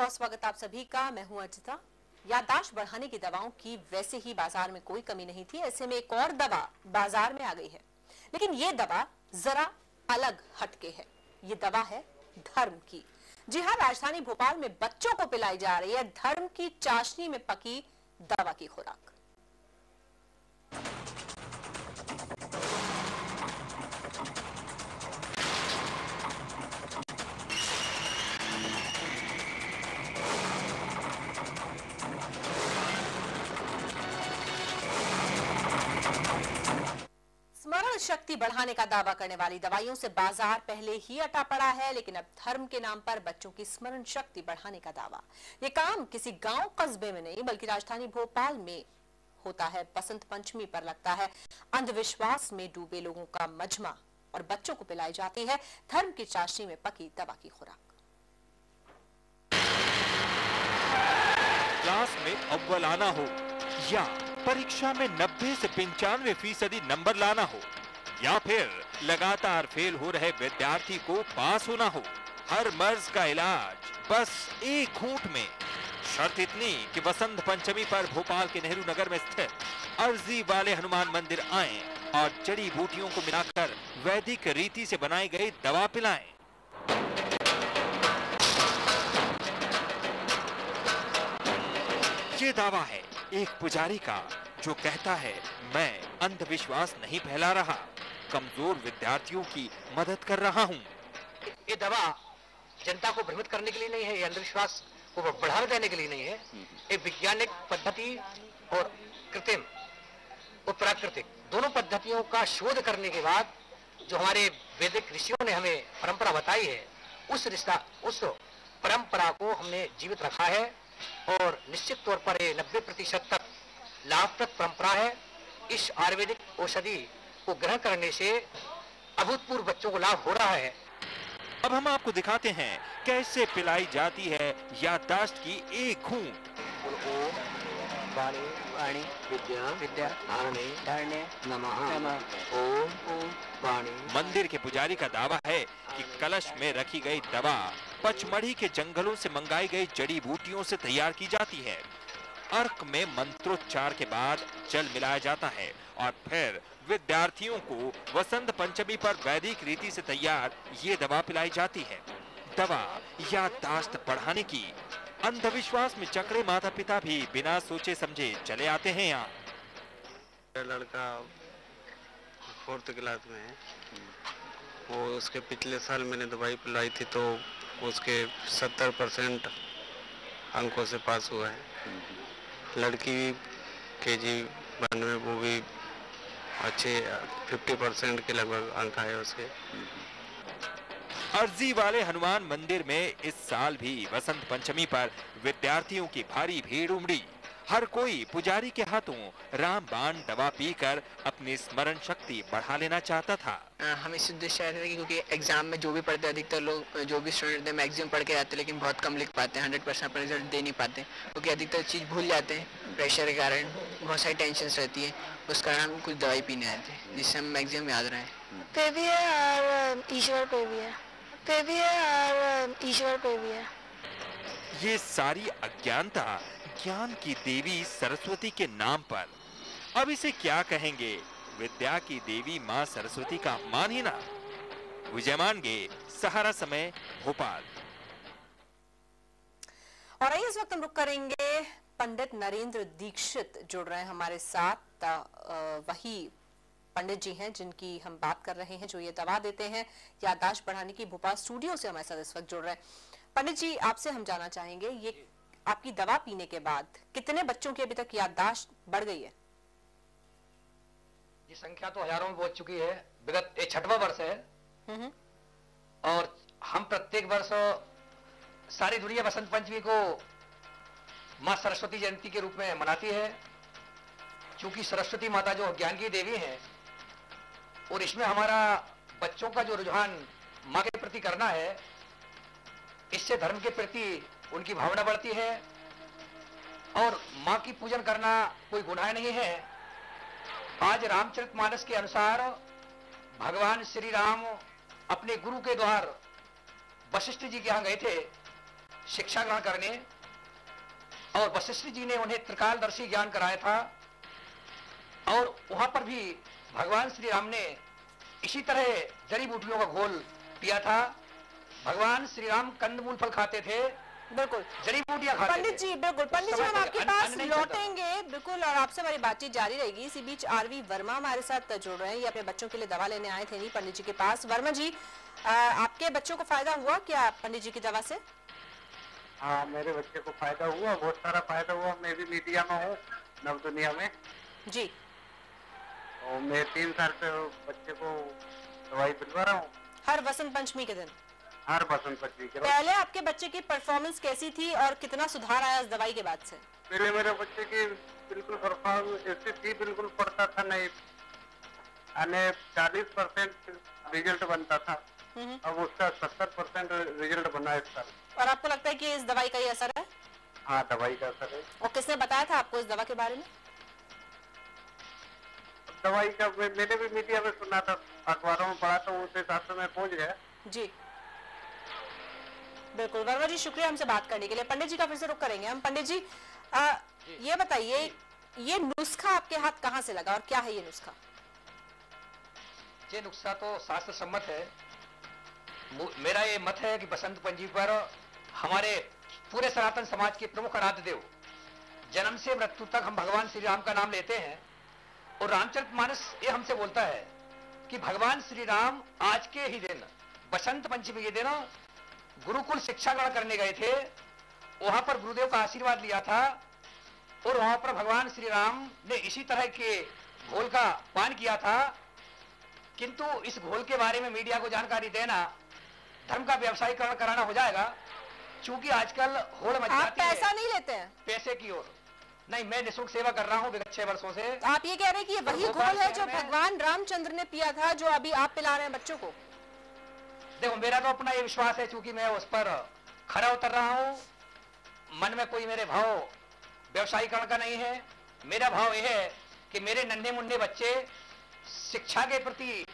बहुत स्वागत आप सभी का। मैं हूं अर्चिता। याददाश्त बढ़ाने की दवाओं की वैसे ही बाजार में कोई कमी नहीं थी, ऐसे में एक और दवा बाजार में आ गई है, लेकिन ये दवा जरा अलग हटके है। ये दवा है धर्म की। जी हाँ, राजधानी भोपाल में बच्चों को पिलाई जा रही है धर्म की चाशनी में पकी दवा की खुराक। स्मरण शक्ति बढ़ाने का दावा करने वाली दवाइयों से बाजार पहले ही अटा पड़ा है, लेकिन अब धर्म के नाम पर बच्चों की स्मरण शक्ति बढ़ाने का दावा। ये काम किसी गांव कस्बे में नहीं बल्कि राजधानी भोपाल में होता है। बसंत पंचमी पर लगता है अंधविश्वास में डूबे लोगों का मजमा और बच्चों को पिलाई जाती है धर्म की चाशनी में पकी दवा की खुराक। क्लास में अव्वल आना हो या परीक्षा में 90 से 95% नंबर लाना हो या फिर लगातार फेल हो रहे विद्यार्थी को पास होना हो, हर मर्ज का इलाज बस एक घूंट में। शर्त इतनी कि बसंत पंचमी पर भोपाल के नेहरू नगर में स्थित अर्जी वाले हनुमान मंदिर आएं और जड़ी बूटियों को मिलाकर वैदिक रीति से बनाई गई दवा पिलाएं। ये दावा है एक पुजारी का जो कहता है, मैं अंधविश्वास नहीं फैला रहा, कमजोर विद्यार्थियों की मदद कर रहा हूँ। ये दवा जनता को भ्रमित करने के लिए नहीं है, ये अंधविश्वास को बढ़ावा देने के लिए नहीं है। एक वैज्ञानिक पद्धति और कृत्रिम और प्राकृतिक दोनों पद्धतियों का शोध करने के बाद जो हमारे वैदिक ऋषियों ने हमें परंपरा बताई है, उस परंपरा को हमने जीवित रखा है और निश्चित तौर पर ये 90% तक लाभप्रद परंपरा है। इस आयुर्वेदिक औषधि को ग्रहण करने से अभूतपूर्व बच्चों को लाभ हो रहा है। अब हम आपको दिखाते हैं कैसे पिलाई जाती है याददाश्त की एक घूंट। ओम वाणी वाणी विद्या विद्या धारणे धारणे नमः नमः ओम वाणी। मंदिर के पुजारी का दावा है कि कलश में रखी गई दवा पचमढ़ी के जंगलों से मंगाई गई जड़ी बूटियों से तैयार की जाती है। अर्क में मंत्रोच्चार के बाद जल मिलाया जाता है और फिर विद्यार्थियों को वसंत पंचमी पर वैदिक रीति से तैयार ये दवा पिलाई जाती है। दवा याददाश्त बढ़ाने की। अंधविश्वास में चक्रे माता पिता भी बिना सोचे समझे चले आते हैं यहाँ। लड़का 4th क्लास में है, वो उसके पिछले साल मैंने दवाई पिलाई थी तो उसके 70% अंकों से पास हुआ है। लड़की KG 1 में वो भी अच्छे 50% के लगभग अंक आए उसके। अर्जी वाले हनुमान मंदिर में इस साल भी वसंत पंचमी पर विद्यार्थियों की भारी भीड़ उमड़ी। हर कोई पुजारी के हाथों रामबाण दवा पीकर अपनी स्मरण शक्ति बढ़ा लेना चाहता था। हम इस उद्देश्य आए थे क्योंकि एग्जाम में जो भी पढ़ते हैं, अधिकतर लोग जो भी स्टूडेंट हैं मैक्सिमम पढ़ के आते हैं, लेकिन बहुत कम लिख पाते हैं, 100% पर रिजल्ट दे नहीं पाते क्योंकि अधिकतर चीज़ भूल जाते हैं प्रेशर के कारण। बहुत सारी टेंशन रहती है, उस कारण हम कुछ दवाई पीने आए थे जिससे हम मैक्सिमम याद रहे। पे भी है और ईश्वर पे भी है, पे भी है और ईश्वर पे भी है। ये सारी अज्ञानता ज्ञान की देवी सरस्वती के नाम पर। अब इसे क्या कहेंगे, विद्या की देवी मां सरस्वती का मान ही ना। विजय मानगे, सहारा समय, भोपाल। और आइए इस वक्त हम रुक करेंगे, पंडित नरेंद्र दीक्षित जुड़ रहे हैं हमारे साथ। वही पंडित जी हैं जिनकी हम बात कर रहे हैं, जो ये दवा देते हैं याददाश्त बढ़ाने की। भोपाल स्टूडियो से हमारे साथ इस वक्त जुड़ रहे हैं। पंडित जी, आपसे हम जानना चाहेंगे, ये आपकी दवा पीने के बाद कितने बच्चों की अभी तक याददाश्त बढ़ गई है? ये संख्या तो हजारों में पहुंच चुकी है। विगत ये 6वां वर्ष है और हम प्रत्येक वर्ष सारी दुनिया बसंत पंचमी को मां सरस्वती जयंती के रूप में मनाती है, क्योंकि सरस्वती माता जो ज्ञान की देवी है और इसमें हमारा बच्चों का जो रुझान मां के प्रति करना है, इससे धर्म के प्रति उनकी भावना बढ़ती है और मां की पूजन करना कोई गुनाह नहीं है। आज रामचरितमानस के अनुसार भगवान श्री राम अपने गुरु के द्वार वशिष्ठ जी के यहाँ गए थे शिक्षा ग्रहण करने, और वशिष्ठ जी ने उन्हें त्रिकालदर्शी ज्ञान कराया था। और वहां पर भी भगवान श्री राम ने इसी तरह जड़ी बूटियों का घोल पिया था। भगवान श्री राम कंदमूल फल खाते थे, बिल्कुल जड़ी बूटियां खाते थे। पंडित जी, बिल्कुल पंडित जी, हम आपके पास लौटेंगे बिल्कुल, और आपसे हमारी बातचीत जारी रहेगी। इसी बीच आरवी वर्मा हमारे साथ जुड़ रहे हैं। ये अपने बच्चों के लिए दवा लेने आए थे नहीं पंडित जी के पास। वर्मा जी, आपके बच्चों को फायदा हुआ क्या पंडित जी की दवा से? हाँ, मेरे बच्चे को फायदा हुआ, बहुत सारा फायदा हुआ। मैं भी मीडिया में हूँ, नव दुनिया में जी। और मैं 3 साल से बच्चे को दवाई पिलवा रहा हूँ हर वसंत पंचमी के दिन? हर बसंत पंचमी के। पहले आपके बच्चे की परफॉर्मेंस कैसी थी और कितना सुधार आया इस दवाई के बाद से? पहले मेरे बच्चे की बिल्कुल परफॉर्मेंस ऐसी थी, बिल्कुल पढ़ता था नहीं, 40% रिजल्ट बनता था, अब उसका 70% रिजल्ट बना है इस साल। और आपको लगता है कि इस दवाई का ये असर है? हाँ, दवाई का असर है। और किसने बताया था आपको इस दवा के बारे में? दवाई का मैंने भी मीडिया में सुना था, अखबारों में पढ़ा, तो उस हिसाब से मैं पहुंच गया। जी बिल्कुल। वर्मा जी, शुक्रिया हमसे बात करने के लिए। पंडित जी का फिर से रुख करेंगे हम। पंडित जी, ये बताइए, ये नुस्खा आपके हाथ कहाँ से लगा और क्या है ये नुस्खा? ये नुस्खा तो शास्त्र सम्मत है। मेरा ये मत है कि बसंत पंचमी पर हमारे पूरे सनातन समाज के प्रमुख आराध्य देव, जन्म से मृत्यु तक हम भगवान श्री राम का नाम लेते हैं। और रामचरितमानस ये हमसे बोलता है कि भगवान श्री राम आज के ही दिन, बसंत पंचमी के दिन, गुरुकुल शिक्षा ग्रहण करने गए थे। वहां पर गुरुदेव का आशीर्वाद लिया था और वहां पर भगवान श्री राम ने इसी तरह के घोल का पान किया था। किंतु इस घोल के बारे में मीडिया को जानकारी देना धर्म का व्यवसायीकरण कराना हो जाएगा, क्योंकि आजकल होड़ मच जाती है। आप पैसा नहीं लेते हैं? पैसे की ओर नहीं, मैं निःशुल्क सेवा कर रहा हूँ विगत 6 वर्षों से। आप ये कह रहे हैं कि ये वही घोल है जो भगवान रामचंद्र ने पिया था, जो अभी आप पिला रहे हैं बच्चों को? देखो, मेरा तो अपना ये विश्वास है, क्योंकि मैं उस पर खरा उतर रहा हूँ। मन में कोई मेरे भाव व्यवसायीकरण का नहीं है। मेरा भाव यह है कि मेरे नन्हे मुन्ने बच्चे शिक्षा के प्रति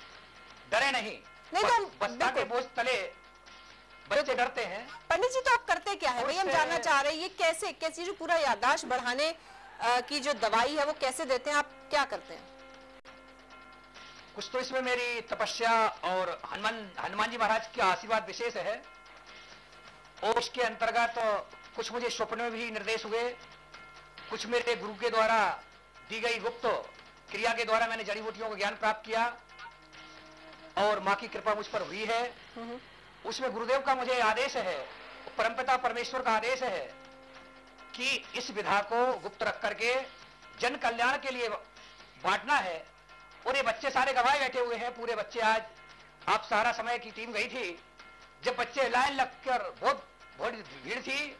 डरे नहीं तो बस्ता के बोझ तले बच्चे डरते हैं। पंडित जी, तो आप करते क्या है? वही हम जानना चाह रहे हैं, ये कैसे जो पूरा याददाश्त बढ़ाने की जो दवाई है वो कैसे देते हैं, आप क्या करते हैं? कुछ तो इसमें मेरी तपस्या और हनुमान जी महाराज का आशीर्वाद विशेष है। और उसके अंतर्गत कुछ मुझे स्वप्न में भी निर्देश हुए, कुछ मेरे गुरु के द्वारा दी गई गुप्त क्रिया के द्वारा मैंने जड़ी बूटियों का ज्ञान प्राप्त किया और माँ की कृपा मुझ पर हुई है। उसमें गुरुदेव का मुझे आदेश है, परमपिता परमेश्वर का आदेश है कि इस विधा को गुप्त रख करके जन कल्याण के लिए बांटना है। और ये बच्चे सारे गवाए बैठे हुए हैं, पूरे बच्चे। आज आप सहारा समय की टीम गई थी, जब बच्चे लाइन लगकर बहुत भीड़ थी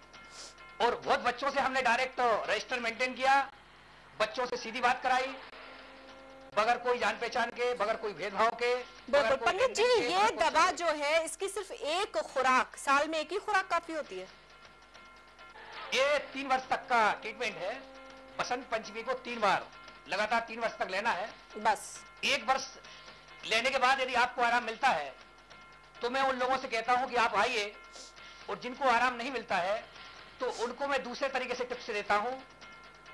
और बहुत बच्चों से हमने डायरेक्ट रजिस्टर मेंटेन किया, बच्चों से सीधी बात कराई, बगैर कोई जान पहचान के, बगैर कोई भेदभाव के। बिल्कुल पंडित जी, ये दवा जो है इसकी सिर्फ एक खुराक, साल में एक ही खुराक काफी होती है? ये 3 वर्ष तक का ट्रीटमेंट है। बसंत पंचमी को 3 बार लगातार 3 वर्ष तक लेना है। बस 1 वर्ष लेने के बाद यदि आपको आराम मिलता है तो मैं उन लोगों से कहता हूं कि आप आइए, और जिनको आराम नहीं मिलता है तो उनको मैं दूसरे तरीके से टिप्स देता हूं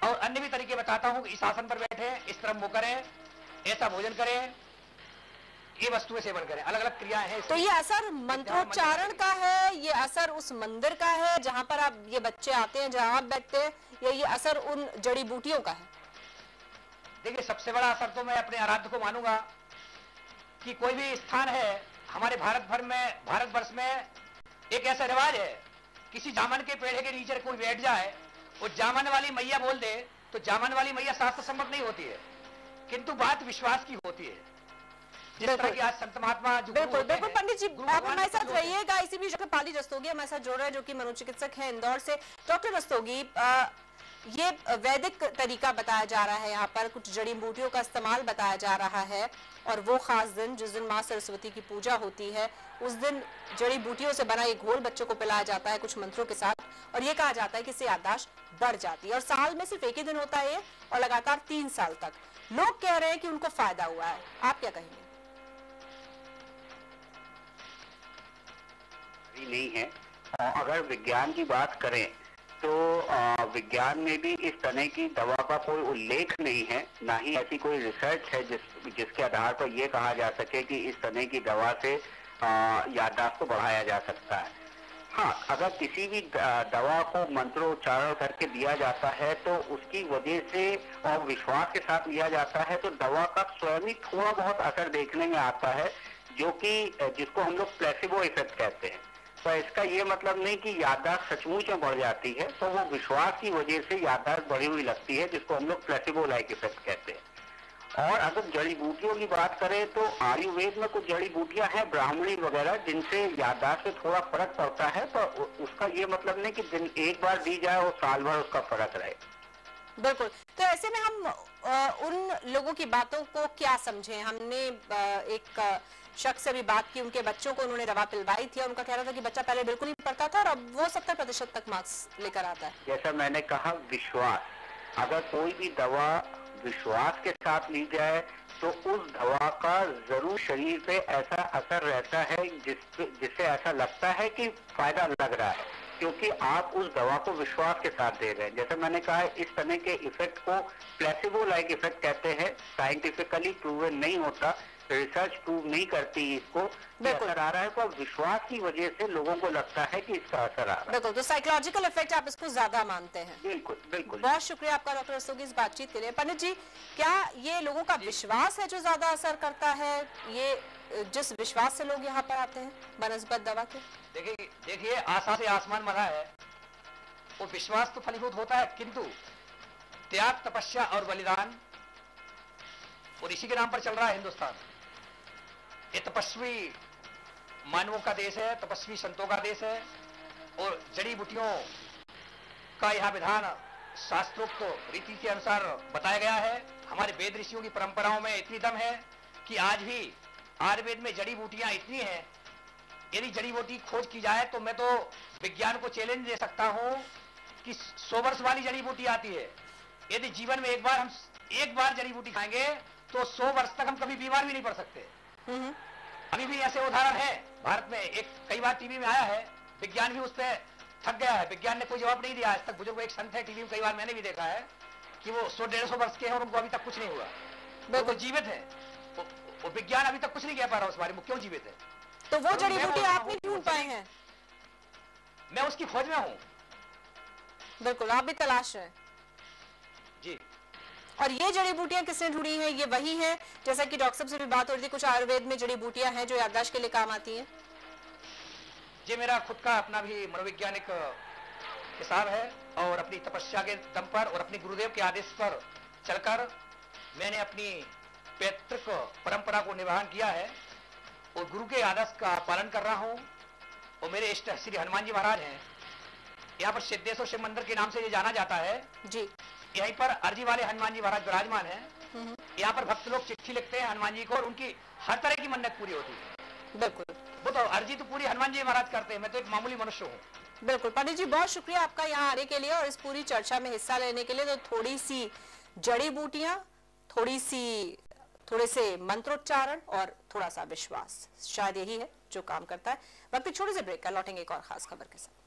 और अन्य भी तरीके बताता हूं कि इस आसन पर बैठे, इस तरह मुंह करें, ऐसा भोजन करें, ये वस्तुएं सेवन करें, अलग अलग क्रियाएं हैं। तो ये असर मंत्रोच्चारण का है, ये असर उस मंदिर का है जहां पर आप ये बच्चे आते हैं, जहां आप बैठते हैं, या ये असर उन जड़ी बूटियों का है? देखिए, सबसे बड़ा असर तो मैं अपने आराध्य को मानूंगा कि कोई भी स्थान है हमारे भारतवर्ष में एक ऐसा रिवाज है, किसी जामन के पेड़ के नीचे कोई बैठ जाए और जामन वाली मैया बोल दे तो जामन वाली मैया शास्त्र सम्मत नहीं होती है, किंतु बात विश्वास की होती है। जिस तरह की आज संत महात्मा जो बिल्कुल पंडित जी, आप हमारे साथ रहिएगा। इसी बीच डॉक्टर पाली रस्तोगी हमारे साथ जुड़ रहे हैं, जो कि मनोचिकित्सक हैं इंदौर से। डॉक्टर रस्तोगी, ये वैदिक तरीका बताया जा रहा है, यहाँ पर कुछ जड़ी बूटियों का इस्तेमाल बताया जा रहा है, और वो खास दिन जिस दिन माँ सरस्वती की पूजा होती है उस दिन जड़ी बूटियों से बना ये घोल बच्चों को पिलाया जाता है कुछ मंत्रों के साथ, और ये कहा जाता है कि इससे याददाश्त बढ़ जाती है। और साल में सिर्फ एक ही दिन होता है ये, और लगातार 3 साल तक। लोग कह रहे हैं कि उनको फायदा हुआ है, आप क्या कहेंगे? नहीं है, अगर विज्ञान की बात करें तो विज्ञान में भी इस तरह की दवा का कोई उल्लेख नहीं है, ना ही ऐसी कोई रिसर्च है जिसके आधार पर यह कहा जा सके कि इस तरह की दवा से याददाश्त को बढ़ाया जा सकता है। हाँ, अगर किसी भी दवा को मंत्रोच्चारण करके दिया जाता है तो उसकी वजह से और विश्वास के साथ लिया जाता है तो दवा का स्वयं ही थोड़ा बहुत असर देखने में आता है, जो कि जिसको हम लोग प्लेसिबो इफेक्ट कहते हैं। तो इसका ये मतलब नहीं कि याददाश्त सचमुच में बढ़ जाती है, तो वो विश्वास की वजह से याददाश्त बढ़ी हुई लगती है, जिसको हम लोग प्लेसिबो लाइक इफेक्ट कहते हैं। और अगर जड़ी बूटियों की बात करें तो आयुर्वेद में कुछ जड़ी बूटियां हैं, ब्राह्मणी वगैरह, जिनसे याददाश्त में थोड़ा फर्क पड़ता है, तो उसका ये मतलब नहीं कि दिन एक बार दी जाए और साल भर उसका फर्क रहे। बिल्कुल। तो ऐसे में हम उन लोगों की बातों को क्या समझें? हमने एक शख्स से भी बात की, उनके बच्चों को उन्होंने दवा पिलवाई थी और उनका कहना था कि बच्चा पहले बिल्कुल नहीं पढ़ता था और अब वो 70% तक मार्क्स लेकर आता है। जैसा मैंने कहा, विश्वास, अगर कोई भी दवा विश्वास के साथ ली जाए तो उस दवा का जरूर शरीर पे ऐसा असर रहता है जिससे ऐसा लगता है कि फायदा लग रहा है, क्योंकि आप उस दवा को विश्वास के साथ दे रहे हैं। जैसे मैंने कहा, इस तरह के इफेक्ट को प्लेसिबो लाइक इफेक्ट कहते हैं। साइंटिफिकली प्रूवन नहीं होता, रिसर्च प्रूव नहीं करती इसको असर आ रहा है, पर विश्वास की वजह से लोगों को लगता है कि इसका असर आ रहा है। बिल्कुल, तो साइकोलॉजिकल इफेक्ट आप इसको ज्यादा मानते हैं? बिल्कुल बिल्कुल। बहुत शुक्रिया आपका डॉक्टर रस्तोगी इस बातचीत के लिए। पंडित जी, क्या ये लोगों का विश्वास है जो ज्यादा असर करता है, ये जिस विश्वास से लोग यहाँ पर आते हैं बनस्बत दवा के? देखिए, आशा से आसमान मना है, वो विश्वास तो फलीभूत होता है, किंतु त्याग, तपस्या और बलिदान और इसी के नाम पर चल रहा है हिंदुस्तान। ये तपस्वी मानवों का देश है, तपस्वी संतों का देश है, और जड़ी बूटियों का यह विधान शास्त्रोक्त रीति के अनुसार बताया गया है। हमारे वेद ऋषियों की परंपराओं में इतनी दम है कि आज भी आयुर्वेद में जड़ी बूटियां इतनी हैं, यदि जड़ी बूटी खोज की जाए तो मैं तो विज्ञान को चैलेंज दे सकता हूं कि 100 वर्ष वाली जड़ी बूटी आती है। यदि जीवन में एक बार जड़ी बूटी खाएंगे तो 100 वर्ष तक हम कभी बीमार भी नहीं पड़ सकते। अभी भी ऐसे उदाहरण है भारत में, एक कई बार टीवी में आया है, विज्ञान भी उस पर थक गया है, विज्ञान ने कोई जवाब नहीं दिया आज तक। बुजुर्ग एक संत है, टीवी में कई बार मैंने भी देखा है कि वो 100-150 वर्ष के हैं और उनको अभी तक कुछ नहीं हुआ, वो जीवित है। वो विज्ञान अभी तक कुछ नहीं कह पा रहा उस बारे में, क्यों जीवित है। तो वो जड़ी बूटी आप नहीं ढूंढ पाए हैं? मैं उसकी खोज में हूं। बिल्कुल, आप भी तलाश रहे हैं जी। और ये जड़ी बूटियां किसने ढूंढी हैं? ये वही है, जैसा कि डॉक्टर साहब से भी बात हो रही थी, कुछ आयुर्वेद में जड़ी बूटियां हैं जो याददाश्त के लिए काम आती हैं। ये मेरा खुद का अपना भी मनोवैज्ञानिक हिसाब है, और अपनी तपस्या के दम पर और अपने गुरुदेव के आदेश पर चलकर मैंने अपनी पैतृक परंपरा को निर्वहन किया है और गुरु के आदेश का पालन कर रहा हूं। और मेरे इष्ट श्री हनुमान जी महाराज हैं, यहाँ पर सिद्धेश्वर शिव मंदिर के नाम से ये जाना जाता है जी। यहीं पर अर्जी वाले हनुमान जी महाराज विराजमान हैं। यहाँ पर भक्त लोग चिट्ठी लिखते हैं हनुमान जी को और उनकी हर तरह की मन्नत पूरी होती है। बिल्कुल, वो तो अर्जी तो पूरी हनुमान जी महाराज करते हैं, मैं तो एक मामूली मनुष्य हूँ। बिल्कुल। पंडित जी, बहुत शुक्रिया आपका यहाँ आने के लिए और इस पूरी चर्चा में हिस्सा लेने के लिए। तो थोड़ी सी जड़ी बूटियां, थोड़े से मंत्रोच्चारण और थोड़ा सा विश्वास, शायद यही है जो काम करता है। वक्त छोटे से ब्रेक का, लौटेंगे एक और खास खबर के साथ।